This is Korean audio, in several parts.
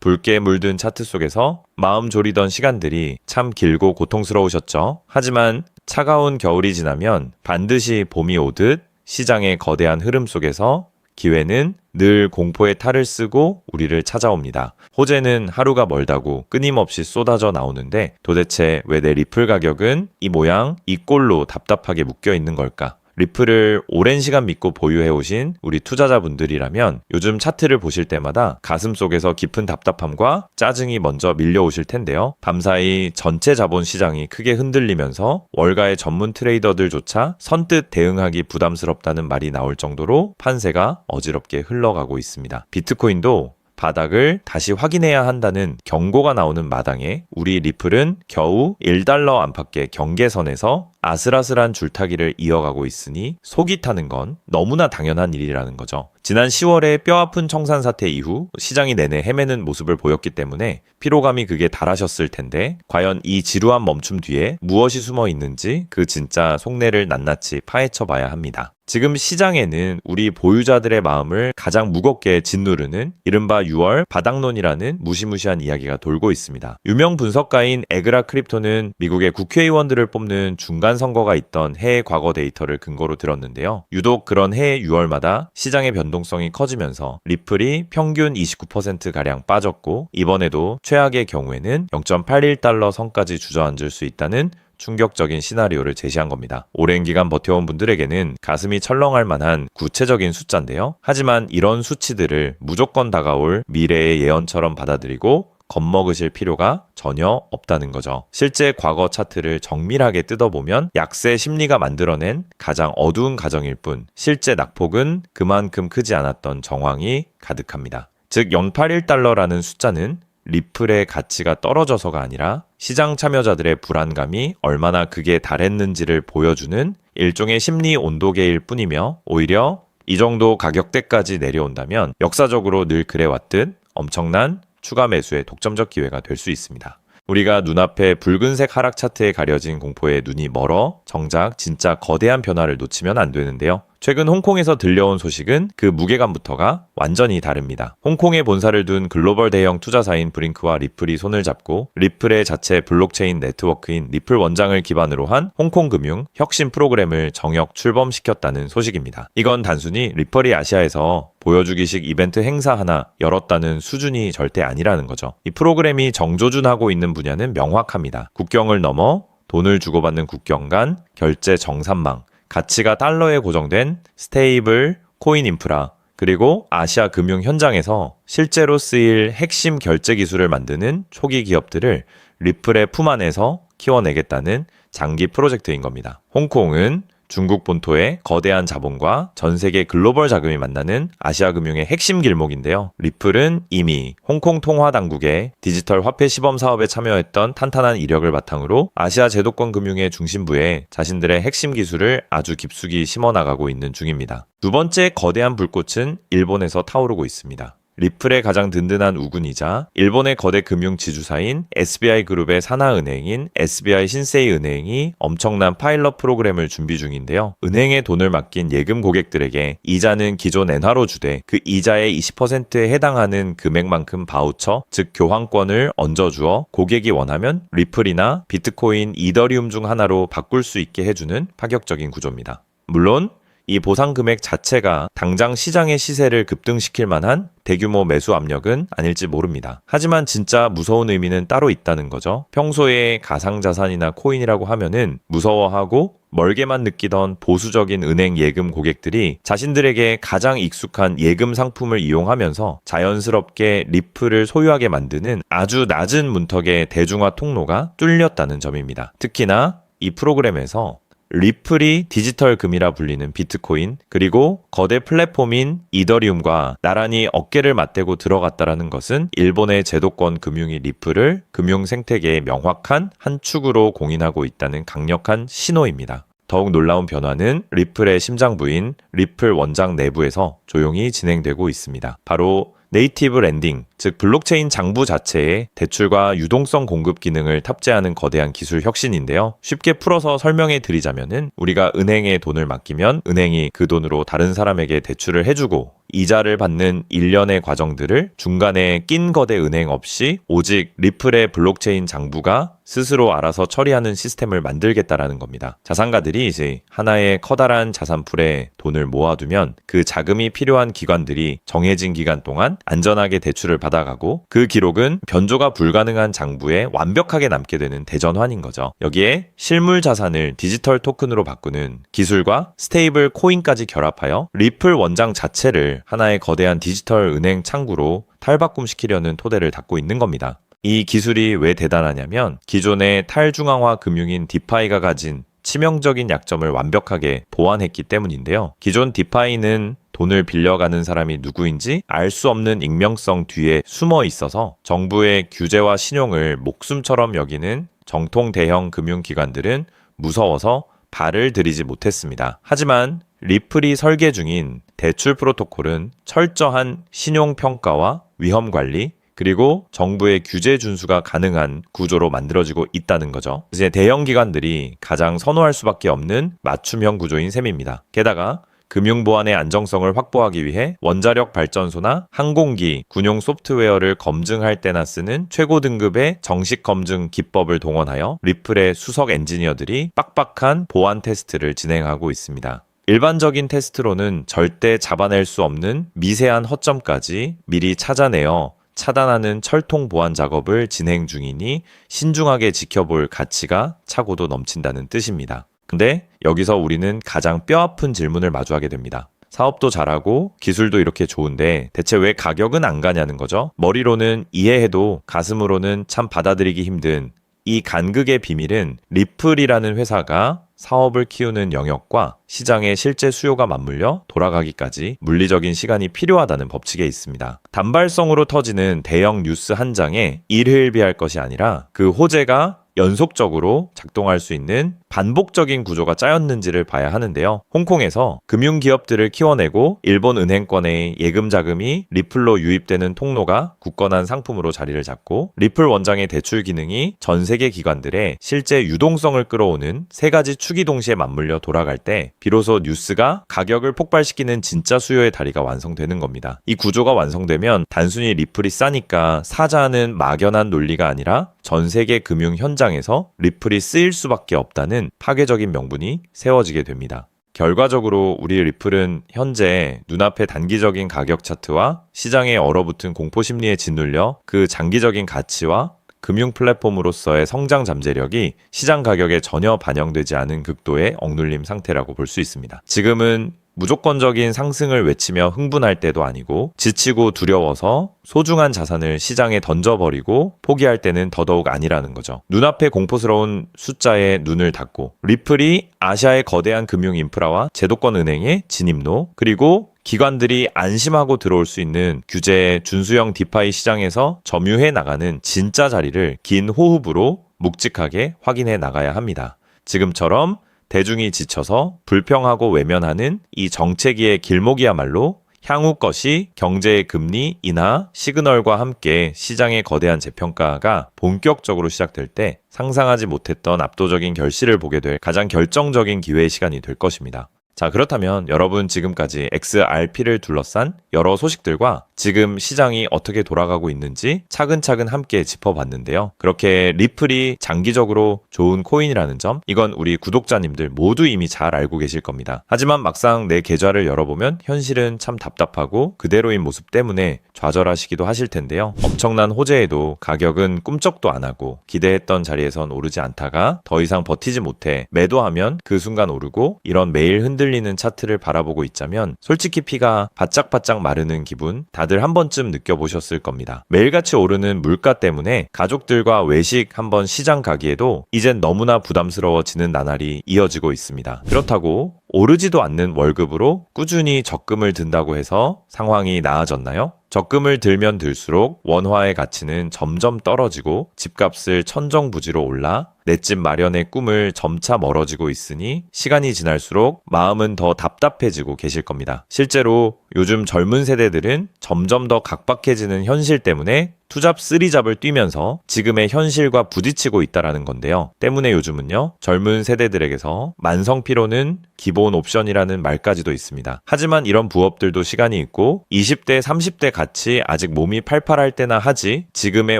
붉게 물든 차트 속에서 마음 졸이던 시간들이 참 길고 고통스러우셨죠. 하지만 차가운 겨울이 지나면 반드시 봄이 오듯 시장의 거대한 흐름 속에서 기회는 늘 공포의 탈을 쓰고 우리를 찾아옵니다. 호재는 하루가 멀다고 끊임없이 쏟아져 나오는데 도대체 왜 내 리플 가격은 이 모양 이 꼴로 답답하게 묶여 있는 걸까? 리플을 오랜 시간 믿고 보유해오신 우리 투자자분들이라면 요즘 차트를 보실 때마다 가슴 속에서 깊은 답답함과 짜증이 먼저 밀려오실 텐데요. 밤사이 전체 자본 시장이 크게 흔들리면서 월가의 전문 트레이더들조차 선뜻 대응하기 부담스럽다는 말이 나올 정도로 판세가 어지럽게 흘러가고 있습니다. 비트코인도 바닥을 다시 확인해야 한다는 경고가 나오는 마당에 우리 리플은 겨우 1달러 안팎의 경계선에서 아슬아슬한 줄타기를 이어가고 있으니 속이 타는 건 너무나 당연한 일이라는 거죠. 지난 10월에 뼈아픈 청산 사태 이후 시장이 내내 헤매는 모습을 보였기 때문에 피로감이 극에 달하셨을 텐데 과연 이 지루한 멈춤 뒤에 무엇이 숨어 있는지 그 진짜 속내를 낱낱이 파헤쳐 봐야 합니다. 지금 시장에는 우리 보유자들의 마음을 가장 무겁게 짓누르는 이른바 6월 바닥론이라는 무시무시한 이야기가 돌고 있습니다. 유명 분석가인 에그라 크립토는 미국의 국회의원들을 뽑는 중간 선거가 있던 해의 과거 데이터를 근거로 들었는데요. 유독 그런 해 6월마다 시장의 변동성이 커지면서 리플이 평균 29%가량 빠졌고 이번에도 최악의 경우에는 0.81달러 선까지 주저앉을 수 있다는 충격적인 시나리오를 제시한 겁니다. 오랜 기간 버텨온 분들에게는 가슴이 철렁할 만한 구체적인 숫자인데요. 하지만 이런 수치들을 무조건 다가올 미래의 예언처럼 받아들이고 겁먹으실 필요가 전혀 없다는 거죠. 실제 과거 차트를 정밀하게 뜯어보면 약세 심리가 만들어낸 가장 어두운 가정일 뿐 실제 낙폭은 그만큼 크지 않았던 정황이 가득합니다. 즉 0.81달러라는 숫자는 리플의 가치가 떨어져서가 아니라 시장 참여자들의 불안감이 얼마나 극에 달했는지를 보여주는 일종의 심리 온도계일 뿐이며 오히려 이 정도 가격대까지 내려온다면 역사적으로 늘 그래왔듯 엄청난 추가 매수의 독점적 기회가 될 수 있습니다. 우리가 눈앞에 붉은색 하락 차트에 가려진 공포에 눈이 멀어 정작 진짜 거대한 변화를 놓치면 안 되는데요. 최근 홍콩에서 들려온 소식은 그 무게감부터가 완전히 다릅니다. 홍콩에 본사를 둔 글로벌 대형 투자사인 브링크와 리플이 손을 잡고 리플의 자체 블록체인 네트워크인 리플 원장을 기반으로 한 홍콩 금융 혁신 프로그램을 정역 출범시켰다는 소식입니다. 이건 단순히 리플이 아시아에서 보여주기식 이벤트 행사 하나 열었다는 수준이 절대 아니라는 거죠. 이 프로그램이 정조준하고 있는 분야는 명확합니다. 국경을 넘어 돈을 주고받는 국경 간 결제 정산망, 가치가 달러에 고정된 스테이블 코인 인프라, 그리고 아시아 금융 현장에서 실제로 쓰일 핵심 결제 기술을 만드는 초기 기업들을 리플의 품 안에서 키워내겠다는 장기 프로젝트인 겁니다. 홍콩은 중국 본토의 거대한 자본과 전 세계 글로벌 자금이 만나는 아시아 금융의 핵심 길목인데요. 리플은 이미 홍콩 통화 당국의 디지털 화폐 시범 사업에 참여했던 탄탄한 이력을 바탕으로 아시아 제도권 금융의 중심부에 자신들의 핵심 기술을 아주 깊숙이 심어나가고 있는 중입니다. 두 번째 거대한 불꽃은 일본에서 타오르고 있습니다. 리플의 가장 든든한 우군이자 일본의 거대 금융 지주사인 SBI 그룹의 산하은행인 SBI 신세이 은행이 엄청난 파일럿 프로그램을 준비 중인데요. 은행에 돈을 맡긴 예금 고객들에게 이자는 기존 엔화로 주되 그 이자의 20%에 해당하는 금액만큼 바우처, 즉 교환권을 얹어주어 고객이 원하면 리플이나 비트코인, 이더리움 중 하나로 바꿀 수 있게 해주는 파격적인 구조입니다. 물론 이 보상 금액 자체가 당장 시장의 시세를 급등시킬 만한 대규모 매수 압력은 아닐지 모릅니다. 하지만 진짜 무서운 의미는 따로 있다는 거죠. 평소에 가상자산이나 코인이라고 하면은 무서워하고 멀게만 느끼던 보수적인 은행 예금 고객들이 자신들에게 가장 익숙한 예금 상품을 이용하면서 자연스럽게 리플을 소유하게 만드는 아주 낮은 문턱의 대중화 통로가 뚫렸다는 점입니다. 특히나 이 프로그램에서 리플이 디지털 금이라 불리는 비트코인, 그리고 거대 플랫폼인 이더리움과 나란히 어깨를 맞대고 들어갔다라는 것은 일본의 제도권 금융이 리플을 금융 생태계의 명확한 한 축으로 공인하고 있다는 강력한 신호입니다. 더욱 놀라운 변화는 리플의 심장부인 리플 원장 내부에서 조용히 진행되고 있습니다. 바로 네이티브 랜딩, 즉 블록체인 장부 자체에 대출과 유동성 공급 기능을 탑재하는 거대한 기술 혁신인데요. 쉽게 풀어서 설명해 드리자면은 우리가 은행에 돈을 맡기면 은행이 그 돈으로 다른 사람에게 대출을 해주고 이자를 받는 일련의 과정들을 중간에 낀 거대 은행 없이 오직 리플의 블록체인 장부가 스스로 알아서 처리하는 시스템을 만들겠다라는 겁니다. 자산가들이 이제 하나의 커다란 자산풀에 돈을 모아두면 그 자금이 필요한 기관들이 정해진 기간 동안 안전하게 대출을 받아가고 그 기록은 변조가 불가능한 장부에 완벽하게 남게 되는 대전환인 거죠. 여기에 실물 자산을 디지털 토큰으로 바꾸는 기술과 스테이블 코인까지 결합하여 리플 원장 자체를 하나의 거대한 디지털 은행 창구로 탈바꿈시키려는 토대를 닦고 있는 겁니다. 이 기술이 왜 대단하냐면 기존의 탈중앙화 금융인 디파이가 가진 치명적인 약점을 완벽하게 보완했기 때문인데요. 기존 디파이는 돈을 빌려가는 사람이 누구인지 알 수 없는 익명성 뒤에 숨어 있어서 정부의 규제와 신용을 목숨처럼 여기는 정통 대형 금융기관들은 무서워서 발을 들이지 못했습니다. 하지만 리플이 설계 중인 대출 프로토콜은 철저한 신용평가와 위험관리, 그리고 정부의 규제 준수가 가능한 구조로 만들어지고 있다는 거죠. 이제 대형 기관들이 가장 선호할 수밖에 없는 맞춤형 구조인 셈입니다. 게다가 금융보안의 안정성을 확보하기 위해 원자력 발전소나 항공기, 군용 소프트웨어를 검증할 때나 쓰는 최고 등급의 정식 검증 기법을 동원하여 리플의 수석 엔지니어들이 빡빡한 보안 테스트를 진행하고 있습니다. 일반적인 테스트로는 절대 잡아낼 수 없는 미세한 허점까지 미리 찾아내어 차단하는 철통 보안 작업을 진행 중이니 신중하게 지켜볼 가치가 차고도 넘친다는 뜻입니다. 근데 여기서 우리는 가장 뼈아픈 질문을 마주하게 됩니다. 사업도 잘하고 기술도 이렇게 좋은데 대체 왜 가격은 안 가냐는 거죠. 머리로는 이해해도 가슴으로는 참 받아들이기 힘든 이 간극의 비밀은 리플이라는 회사가 사업을 키우는 영역과 시장의 실제 수요가 맞물려 돌아가기까지 물리적인 시간이 필요하다는 법칙에 있습니다. 단발성으로 터지는 대형 뉴스 한 장에 일희일비할 것이 아니라 그 호재가 연속적으로 작동할 수 있는 반복적인 구조가 짜였는지를 봐야 하는데요. 홍콩에서 금융기업들을 키워내고 일본 은행권의 예금 자금이 리플로 유입되는 통로가 굳건한 상품으로 자리를 잡고 리플 원장의 대출 기능이 전 세계 기관들의 실제 유동성을 끌어오는 세 가지 축이 동시에 맞물려 돌아갈 때 비로소 뉴스가 가격을 폭발시키는 진짜 수요의 다리가 완성되는 겁니다. 이 구조가 완성되면 단순히 리플이 싸니까 사자는 막연한 논리가 아니라 전 세계 금융 현장에서 리플이 쓰일 수밖에 없다는 파괴적인 명분이 세워지게 됩니다. 결과적으로 우리 리플은 현재 눈앞의 단기적인 가격 차트와 시장에 얼어붙은 공포 심리에 짓눌려 그 장기적인 가치와 금융 플랫폼으로서의 성장 잠재력이 시장 가격에 전혀 반영되지 않은 극도의 억눌림 상태라고 볼 수 있습니다. 지금은 무조건적인 상승을 외치며 흥분할 때도 아니고 지치고 두려워서 소중한 자산을 시장에 던져버리고 포기할 때는 더더욱 아니라는 거죠. 눈앞에 공포스러운 숫자에 눈을 닫고 리플이 아시아의 거대한 금융 인프라와 제도권 은행의 진입로, 그리고 기관들이 안심하고 들어올 수 있는 규제 준수형 디파이 시장에서 점유해 나가는 진짜 자리를 긴 호흡으로 묵직하게 확인해 나가야 합니다. 지금처럼 대중이 지쳐서 불평하고 외면하는 이 정체기의 길목이야말로 향후 것이 경제의 금리 인하 시그널과 함께 시장의 거대한 재평가가 본격적으로 시작될 때 상상하지 못했던 압도적인 결실을 보게 될 가장 결정적인 기회의 시간이 될 것입니다. 자, 그렇다면 여러분 지금까지 XRP를 둘러싼 여러 소식들과 지금 시장이 어떻게 돌아가고 있는지 차근차근 함께 짚어봤는데요. 그렇게 리플이 장기적으로 좋은 코인이라는 점, 이건 우리 구독자님들 모두 이미 잘 알고 계실 겁니다. 하지만 막상 내 계좌를 열어보면 현실은 참 답답하고 그대로인 모습 때문에 좌절하시기도 하실 텐데요. 엄청난 호재에도 가격은 꿈쩍도 안 하고 기대했던 자리에선 오르지 않다가 더 이상 버티지 못해 매도하면 그 순간 오르고, 이런 매일 흔들리는 차트를 바라보고 있자면 솔직히 피가 바짝바짝 마르는 기분 다들 한 번쯤 느껴보셨을 겁니다. 매일같이 오르는 물가 때문에 가족들과 외식 한번 시장 가기에도 이젠 너무나 부담스러워지는 나날이 이어지고 있습니다. 그렇다고 오르지도 않는 월급으로 꾸준히 적금을 든다고 해서 상황이 나아졌나요? 적금을 들면 들수록 원화의 가치는 점점 떨어지고 집값을 천정부지로 올라 내 집 마련의 꿈을 점차 멀어지고 있으니 시간이 지날수록 마음은 더 답답해지고 계실 겁니다. 실제로 요즘 젊은 세대들은 점점 더 각박해지는 현실 때문에 투잡 쓰리잡을 뛰면서 지금의 현실과 부딪히고 있다라는 건데요. 때문에 요즘은요, 젊은 세대들에게서 만성 피로는 기본 옵션이라는 말까지도 있습니다. 하지만 이런 부업들도 시간이 있고 20대, 30대 같이 아직 몸이 팔팔할 때나 하지 지금의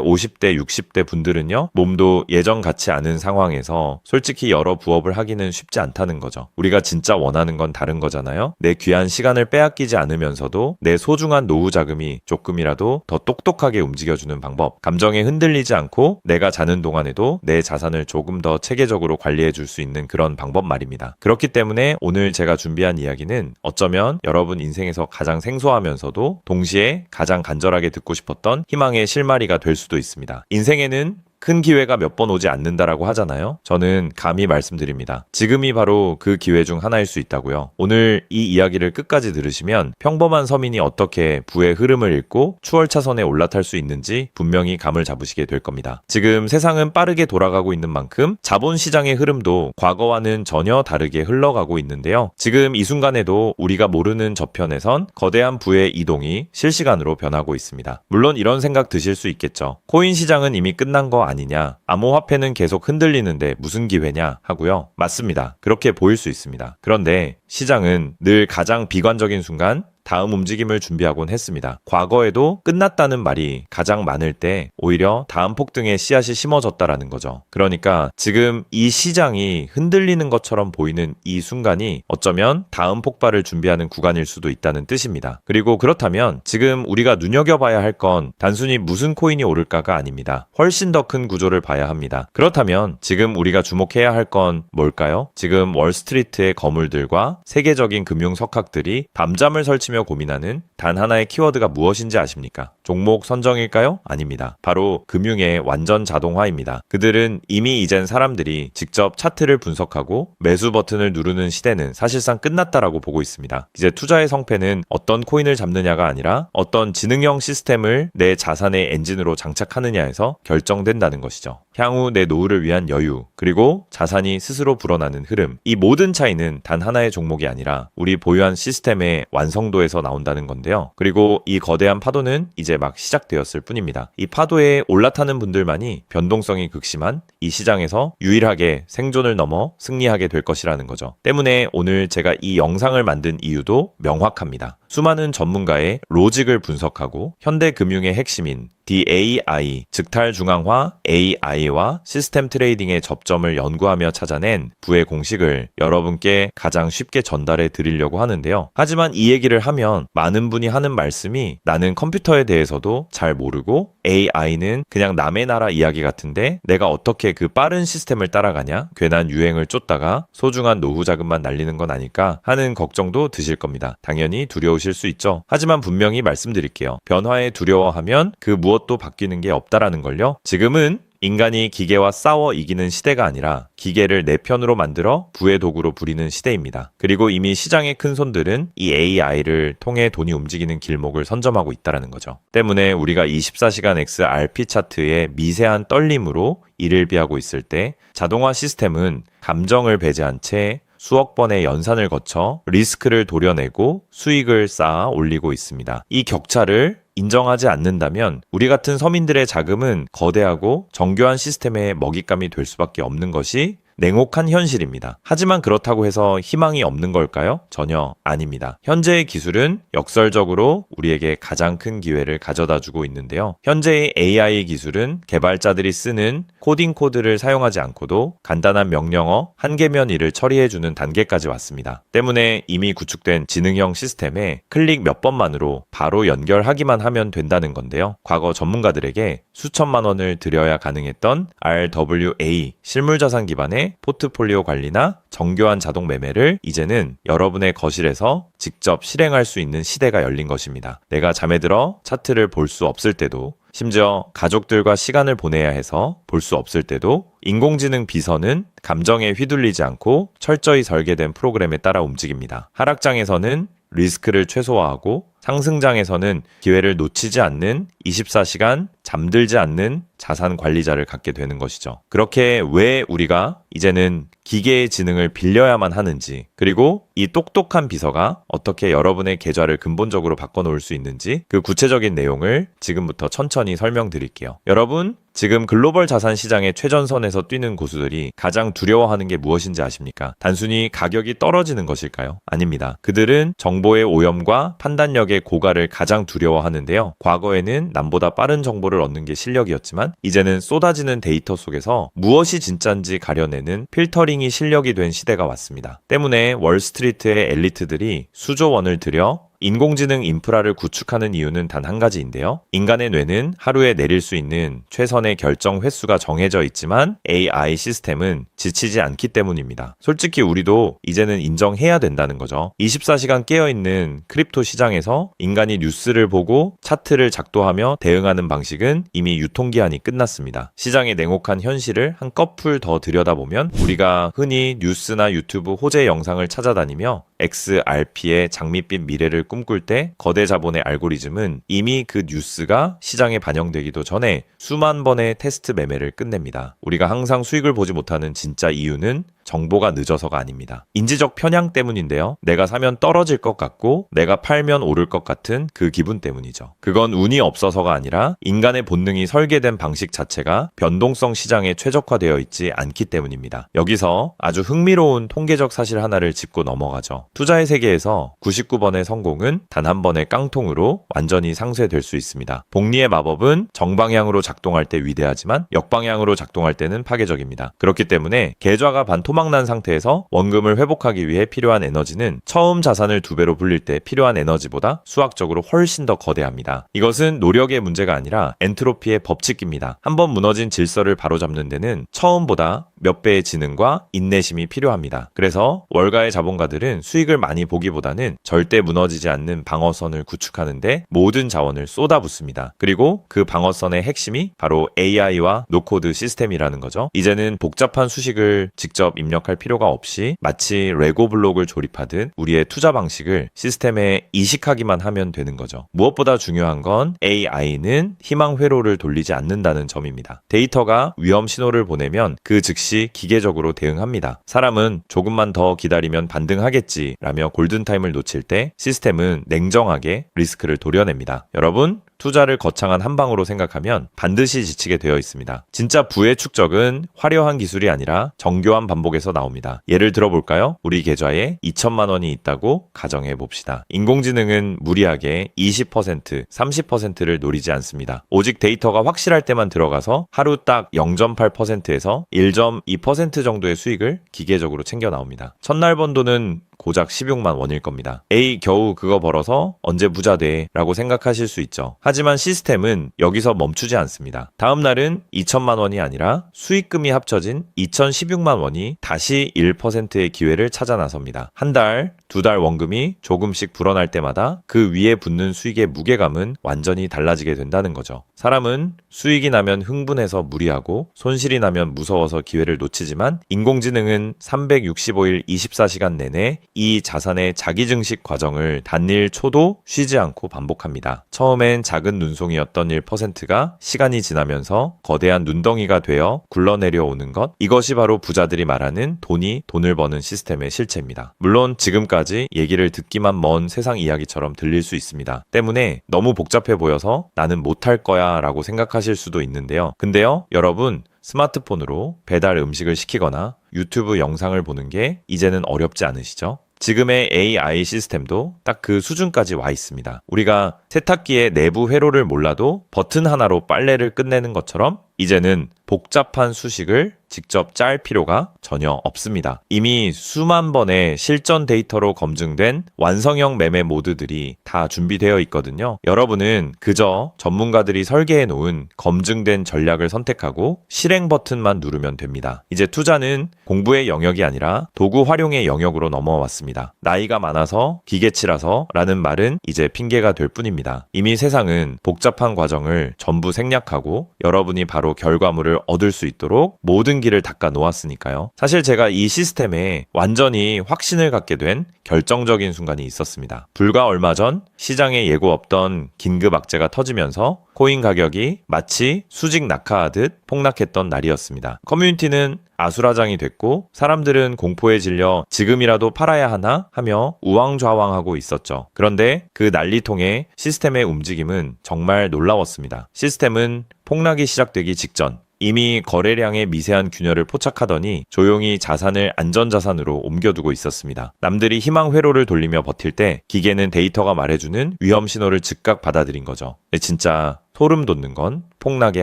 50대, 60대 분들은요, 몸도 예전 같지 않은 상황에서 솔직히 여러 부업을 하기는 쉽지 않다는 거죠. 우리가 진짜 원하는 건 다른 거잖아요. 내 귀한 시간을 빼앗기지 않으면서도 내 소중한 노후 자금이 조금이라도 더 똑똑하게 움직여주는 방법, 감정에 흔들리지 않고 내가 자는 동안에도 내 자산을 조금 더 체계적으로 관리해 줄 수 있는 그런 방법 말입니다. 그렇기 때문에 오늘 제가 준비한 이야기는 어쩌면 여러분 인생에서 가장 생소하면서도 동시에 가장 간절하게 듣고 싶었던 희망의 실마리가 될 수도 있습니다. 인생에는 큰 기회가 몇 번 오지 않는다라고 하잖아요. 저는 감히 말씀드립니다. 지금이 바로 그 기회 중 하나일 수 있다고요. 오늘 이 이야기를 끝까지 들으시면 평범한 서민이 어떻게 부의 흐름을 읽고 추월차선에 올라탈 수 있는지 분명히 감을 잡으시게 될 겁니다. 지금 세상은 빠르게 돌아가고 있는 만큼 자본시장의 흐름도 과거와는 전혀 다르게 흘러가고 있는데요. 지금 이 순간에도 우리가 모르는 저편에선 거대한 부의 이동이 실시간으로 변하고 있습니다. 물론 이런 생각 드실 수 있겠죠. 코인 시장은 이미 끝난 거 아니냐, 암호화폐는 계속 흔들리는데 무슨 기회냐 하고요. 맞습니다. 그렇게 보일 수 있습니다. 그런데 시장은 늘 가장 비관적인 순간 다음 움직임을 준비하곤 했습니다. 과거에도 끝났다는 말이 가장 많을 때 오히려 다음 폭등의 씨앗이 심어졌다라는 거죠. 그러니까 지금 이 시장이 흔들리는 것처럼 보이는 이 순간이 어쩌면 다음 폭발을 준비하는 구간일 수도 있다는 뜻입니다. 그리고 그렇다면 지금 우리가 눈여겨봐야 할 건 단순히 무슨 코인이 오를까가 아닙니다. 훨씬 더 큰 구조를 봐야 합니다. 그렇다면 지금 우리가 주목해야 할 건 뭘까요? 지금 월스트리트의 거물들과 세계적인 금융 석학들이 밤잠을 설치며 고민하는 단 하나의 키워드가 무엇인지 아십니까? 종목 선정일까요? 아닙니다. 바로 금융의 완전 자동화입니다. 그들은 이미 이젠 사람들이 직접 차트를 분석하고 매수 버튼을 누르는 시대는 사실상 끝났다라고 보고 있습니다. 이제 투자의 성패는 어떤 코인을 잡느냐가 아니라 어떤 지능형 시스템을 내 자산의 엔진으로 장착하느냐에서 결정된다는 것이죠. 향후 내 노후를 위한 여유, 그리고 자산이 스스로 불어나는 흐름, 이 모든 차이는 단 하나의 종목이 아니라 우리 보유한 시스템의 완성도에서 나온다는 건데요. 그리고 이 거대한 파도는 이제 막 시작되었을 뿐입니다. 이 파도에 올라타는 분들만이 변동성이 극심한 이 시장에서 유일하게 생존을 넘어 승리하게 될 것이라는 거죠. 때문에 오늘 제가 이 영상을 만든 이유도 명확합니다. 수많은 전문가의 로직을 분석하고 현대 금융의 핵심인 DAI, 즉 탈중앙화 AI와 시스템 트레이딩의 접점을 연구하며 찾아낸 부의 공식을 여러분께 가장 쉽게 전달해 드리려고 하는데요. 하지만 이 얘기를 하면 많은 분이 하는 말씀이 나는 컴퓨터에 대해서도 잘 모르고 AI는 그냥 남의 나라 이야기 같은데 내가 어떻게 그 빠른 시스템을 따라가냐? 괜한 유행을 쫓다가 소중한 노후 자금만 날리는 건 아닐까 하는 걱정도 드실 겁니다. 당연히 두려우실 수 있죠. 하지만 분명히 말씀드릴게요. 변화에 두려워하면 그 무엇도 바뀌는 게 없다라는 걸요. 지금은 인간이 기계와 싸워 이기는 시대가 아니라 기계를 내 편으로 만들어 부의 도구로 부리는 시대입니다. 그리고 이미 시장의 큰 손들은 이 AI를 통해 돈이 움직이는 길목을 선점하고 있다는 거죠. 때문에 우리가 24시간 XRP 차트의 미세한 떨림으로 이를 비하고 있을 때 자동화 시스템은 감정을 배제한 채 수억 번의 연산을 거쳐 리스크를 도려내고 수익을 쌓아 올리고 있습니다. 이 격차를 인정하지 않는다면 우리 같은 서민들의 자금은 거대하고 정교한 시스템의 먹잇감이 될 수밖에 없는 것이 냉혹한 현실입니다. 하지만 그렇다고 해서 희망이 없는 걸까요? 전혀 아닙니다. 현재의 기술은 역설적으로 우리에게 가장 큰 기회를 가져다주고 있는데요. 현재의 AI 기술은 개발자들이 쓰는 코딩 코드를 사용하지 않고도 간단한 명령어 한 개면 일을 처리해주는 단계까지 왔습니다. 때문에 이미 구축된 지능형 시스템에 클릭 몇 번만으로 바로 연결하기만 하면 된다는 건데요. 과거 전문가들에게 수천만 원을 들여야 가능했던 RWA 실물자산 기반의 포트폴리오 관리나 정교한 자동 매매를 이제는 여러분의 거실에서 직접 실행할 수 있는 시대가 열린 것입니다. 내가 잠에 들어 차트를 볼 수 없을 때도 심지어 가족들과 시간을 보내야 해서 볼 수 없을 때도 인공지능 비서는 감정에 휘둘리지 않고 철저히 설계된 프로그램에 따라 움직입니다. 하락장에서는 리스크를 최소화하고 상승장에서는 기회를 놓치지 않는 24시간 잠들지 않는 자산 관리자를 갖게 되는 것이죠. 그렇게 왜 우리가 이제는 기계의 지능을 빌려야만 하는지, 그리고 이 똑똑한 비서가 어떻게 여러분의 계좌를 근본적으로 바꿔놓을 수 있는지 그 구체적인 내용을 지금부터 천천히 설명드릴게요. 여러분, 지금 글로벌 자산 시장의 최전선에서 뛰는 고수들이 가장 두려워하는 게 무엇인지 아십니까? 단순히 가격이 떨어지는 것일까요? 아닙니다. 그들은 정보의 오염과 판단력의 고갈을 가장 두려워하는데요. 과거에는 남보다 빠른 정보를 얻는 게 실력이었지만 이제는 쏟아지는 데이터 속에서 무엇이 진짜인지 가려내는 필터링이 실력이 된 시대가 왔습니다. 때문에 월스트리트의 엘리트들이 수조 원을 들여 인공지능 인프라를 구축하는 이유는 단 한 가지인데요. 인간의 뇌는 하루에 내릴 수 있는 최선의 결정 횟수가 정해져 있지만 AI 시스템은 지치지 않기 때문입니다. 솔직히 우리도 이제는 인정해야 된다는 거죠. 24시간 깨어있는 크립토 시장에서 인간이 뉴스를 보고 차트를 작도하며 대응하는 방식은 이미 유통기한이 끝났습니다. 시장의 냉혹한 현실을 한꺼풀 더 들여다보면 우리가 흔히 뉴스나 유튜브 호재 영상을 찾아다니며 XRP의 장밋빛 미래를 꿈꿀 때 거대 자본의 알고리즘은 이미 그 뉴스가 시장에 반영되기도 전에 수만 번의 테스트 매매를 끝냅니다. 우리가 항상 수익을 보지 못하는 진짜 이유는 정보가 늦어서가 아닙니다. 인지적 편향 때문인데요. 내가 사면 떨어질 것 같고 내가 팔면 오를 것 같은 그 기분 때문이죠. 그건 운이 없어서가 아니라 인간의 본능이 설계된 방식 자체가 변동성 시장에 최적화되어 있지 않기 때문입니다. 여기서 아주 흥미로운 통계적 사실 하나를 짚고 넘어가죠. 투자의 세계에서 99번의 성공은 단 한 번의 깡통으로 완전히 상쇄될 수 있습니다. 복리의 마법은 정방향으로 작동할 때 위대하지만 역방향으로 작동할 때는 파괴적입니다. 그렇기 때문에 계좌가 반토막난 상태에서 원금을 회복하기 위해 필요한 에너지는 처음 자산을 2배로 불릴 때 필요한 에너지보다 수학적으로 훨씬 더 거대합니다. 이것은 노력의 문제가 아니라 엔트로피의 법칙입니다. 한번 무너진 질서를 바로잡는 데는 처음보다 몇 배의 지능과 인내심이 필요합니다. 그래서 월가의 자본가들은 수익을 많이 보기보다는 절대 무너지지 않는 방어선을 구축하는데 모든 자원을 쏟아붓습니다. 그리고 그 방어선의 핵심이 바로 AI와 노코드 시스템이라는 거죠. 이제는 복잡한 수식을 직접 입력할 필요가 없이 마치 레고 블록을 조립하듯 우리의 투자 방식을 시스템에 이식하기만 하면 되는 거죠. 무엇보다 중요한 건 AI는 희망 회로를 돌리지 않는다는 점입니다. 데이터가 위험 신호를 보내면 그 즉시 기계적으로 대응합니다. 사람은 조금만 더 기다리면 반등하겠지 라며 골든타임을 놓칠 때 시스템은 냉정하게 리스크를 도려냅니다. 여러분, 투자를 거창한 한 방으로 생각하면 반드시 지치게 되어 있습니다. 진짜 부의 축적은 화려한 기술이 아니라 정교한 반복에서 나옵니다. 예를 들어볼까요? 우리 계좌에 2천만 원이 있다고 가정해 봅시다. 인공지능은 무리하게 20%, 30%를 노리지 않습니다. 오직 데이터가 확실할 때만 들어가서 하루 딱 0.8%에서 1.2% 정도의 수익을 기계적으로 챙겨 나옵니다. 첫날 번 돈은 고작 16만 원일 겁니다. 에이, 겨우 그거 벌어서 언제 부자 돼? 라고 생각하실 수 있죠. 하지만 시스템은 여기서 멈추지 않습니다. 다음 날은 2천만 원이 아니라 수익금이 합쳐진 2,016만 원이 다시 1%의 기회를 찾아 나섭니다. 한 달, 2달 원금이 조금씩 불어날 때마다 그 위에 붙는 수익의 무게감은 완전히 달라지게 된다는 거죠. 사람은 수익이 나면 흥분해서 무리하고 손실이 나면 무서워서 기회를 놓치지만 인공지능은 365일 24시간 내내 이 자산의 자기증식 과정을 단일 초도 쉬지 않고 반복합니다. 처음엔 작은 눈송이였던 1%가 시간이 지나면서 거대한 눈덩이가 되어 굴러내려오는 것, 이것이 바로 부자들이 말하는 돈이 돈을 버는 시스템의 실체입니다. 물론 지금까지 얘기를 듣기만 먼 세상 이야기처럼 들릴 수 있습니다. 때문에 너무 복잡해 보여서 나는 못할 거야 라고 생각하실 수도 있는데요. 근데요, 여러분, 스마트폰으로 배달 음식을 시키거나 유튜브 영상을 보는 게 이제는 어렵지 않으시죠? 지금의 AI 시스템도 딱 그 수준까지 와 있습니다. 우리가 세탁기의 내부 회로를 몰라도 버튼 하나로 빨래를 끝내는 것처럼 이제는 복잡한 수식을 직접 짤 필요가 전혀 없습니다. 이미 수만 번의 실전 데이터로 검증된 완성형 매매 모드들이 다 준비되어 있거든요. 여러분은 그저 전문가들이 설계해 놓은 검증된 전략을 선택하고 실행 버튼만 누르면 됩니다. 이제 투자는 공부의 영역이 아니라 도구 활용의 영역으로 넘어왔습니다. 나이가 많아서 기계치라서 라는 말은 이제 핑계가 될 뿐입니다. 이미 세상은 복잡한 과정을 전부 생략하고 여러분이 바로 결과물을 얻을 수 있도록 모든 길을 닦아 놓았으니까요. 사실 제가 이 시스템에 완전히 확신을 갖게 된 결정적인 순간이 있었습니다. 불과 얼마 전 시장에 예고 없던 긴급 악재가 터지면서 코인 가격이 마치 수직 낙하하듯 폭락했던 날이었습니다. 커뮤니티는 아수라장이 됐고 사람들은 공포에 질려 지금이라도 팔아야 하나 하며 우왕좌왕하고 있었죠. 그런데 그 난리통의 시스템의 움직임은 정말 놀라웠습니다. 시스템은 폭락이 시작되기 직전 이미 거래량의 미세한 균열을 포착하더니 조용히 자산을 안전자산으로 옮겨두고 있었습니다. 남들이 희망 회로를 돌리며 버틸 때 기계는 데이터가 말해주는 위험 신호를 즉각 받아들인 거죠. 진짜 소름 돋는 건 폭락의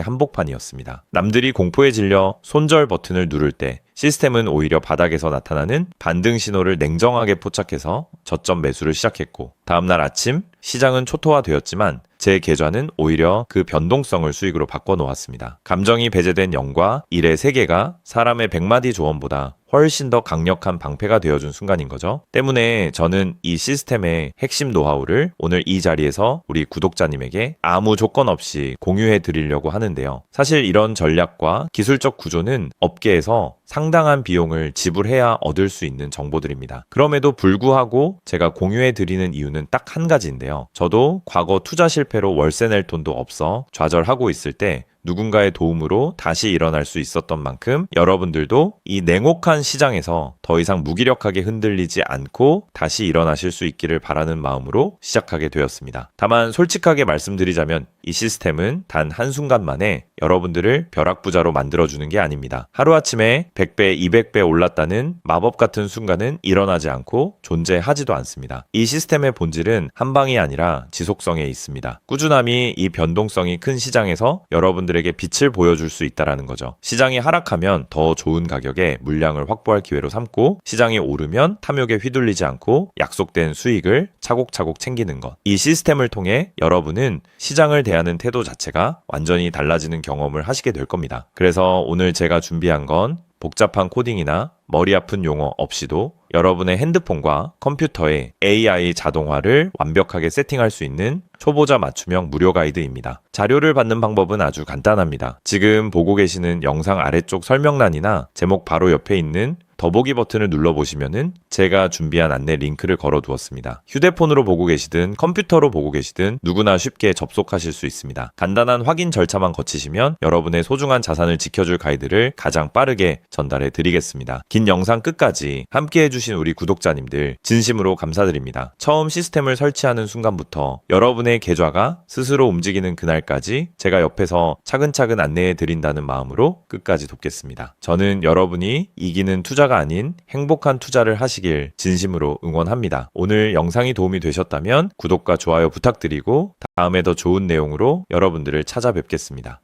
한복판이었습니다. 남들이 공포에 질려 손절 버튼을 누를 때 시스템은 오히려 바닥에서 나타나는 반등 신호를 냉정하게 포착해서 저점 매수를 시작했고 다음날 아침 시장은 초토화되었지만 제 계좌는 오히려 그 변동성을 수익으로 바꿔놓았습니다. 감정이 배제된 0과 1의 세계가 사람의 100마디 조언보다 훨씬 더 강력한 방패가 되어준 순간인 거죠. 때문에 저는 이 시스템의 핵심 노하우를 오늘 이 자리에서 우리 구독자님에게 아무 조건 없이 공유해 드리려고 하는데요. 사실 이런 전략과 기술적 구조는 업계에서 상당한 비용을 지불해야 얻을 수 있는 정보들입니다. 그럼에도 불구하고 제가 공유해 드리는 이유는 딱 한 가지인데요. 저도 과거 투자 실패로 월세 낼 돈도 없어 좌절하고 있을 때 누군가의 도움으로 다시 일어날 수 있었던 만큼 여러분들도 이 냉혹한 시장에서 더 이상 무기력하게 흔들리지 않고 다시 일어나실 수 있기를 바라는 마음으로 시작하게 되었습니다. 다만 솔직하게 말씀드리자면 이 시스템은 단 한순간 만에 여러분들을 벼락부자로 만들어주는 게 아닙니다. 하루아침에 100배, 200배 올랐다는 마법 같은 순간은 일어나지 않고 존재하지도 않습니다. 이 시스템의 본질은 한 방이 아니라 지속성에 있습니다. 꾸준함이 이 변동성이 큰 시장에서 여러분들에게 빛을 보여줄 수 있다는 거죠. 시장이 하락하면 더 좋은 가격에 물량을 확보할 기회로 삼고 시장이 오르면 탐욕에 휘둘리지 않고 약속된 수익을 차곡차곡 챙기는 것. 이 시스템을 통해 여러분은 시장을 대하는 태도 자체가 완전히 달라지는 경험을 하시게 될 겁니다. 그래서 오늘 제가 준비한 건 복잡한 코딩이나 머리 아픈 용어 없이도 여러분의 핸드폰과 컴퓨터에 AI 자동화를 완벽하게 세팅할 수 있는 초보자 맞춤형 무료 가이드입니다. 자료를 받는 방법은 아주 간단합니다. 지금 보고 계시는 영상 아래쪽 설명란이나 제목 바로 옆에 있는 더보기 버튼을 눌러보시면은 제가 준비한 안내 링크를 걸어두었습니다. 휴대폰으로 보고 계시든 컴퓨터로 보고 계시든 누구나 쉽게 접속하실 수 있습니다. 간단한 확인 절차만 거치시면 여러분의 소중한 자산을 지켜줄 가이드를 가장 빠르게 전달해 드리겠습니다. 긴 영상 끝까지 함께 해주신 우리 구독자님들 진심으로 감사드립니다. 처음 시스템을 설치하는 순간부터 여러분의 계좌가 스스로 움직이는 그날까지 제가 옆에서 차근차근 안내해 드린다는 마음으로 끝까지 돕겠습니다. 저는 여러분이 이기는 투자가 아닌 행복한 투자를 하시길 진심으로 응원합니다. 오늘 영상이 도움이 되셨다면 구독과 좋아요 부탁드리고 다음에 더 좋은 내용으로 여러분들을 찾아뵙겠습니다.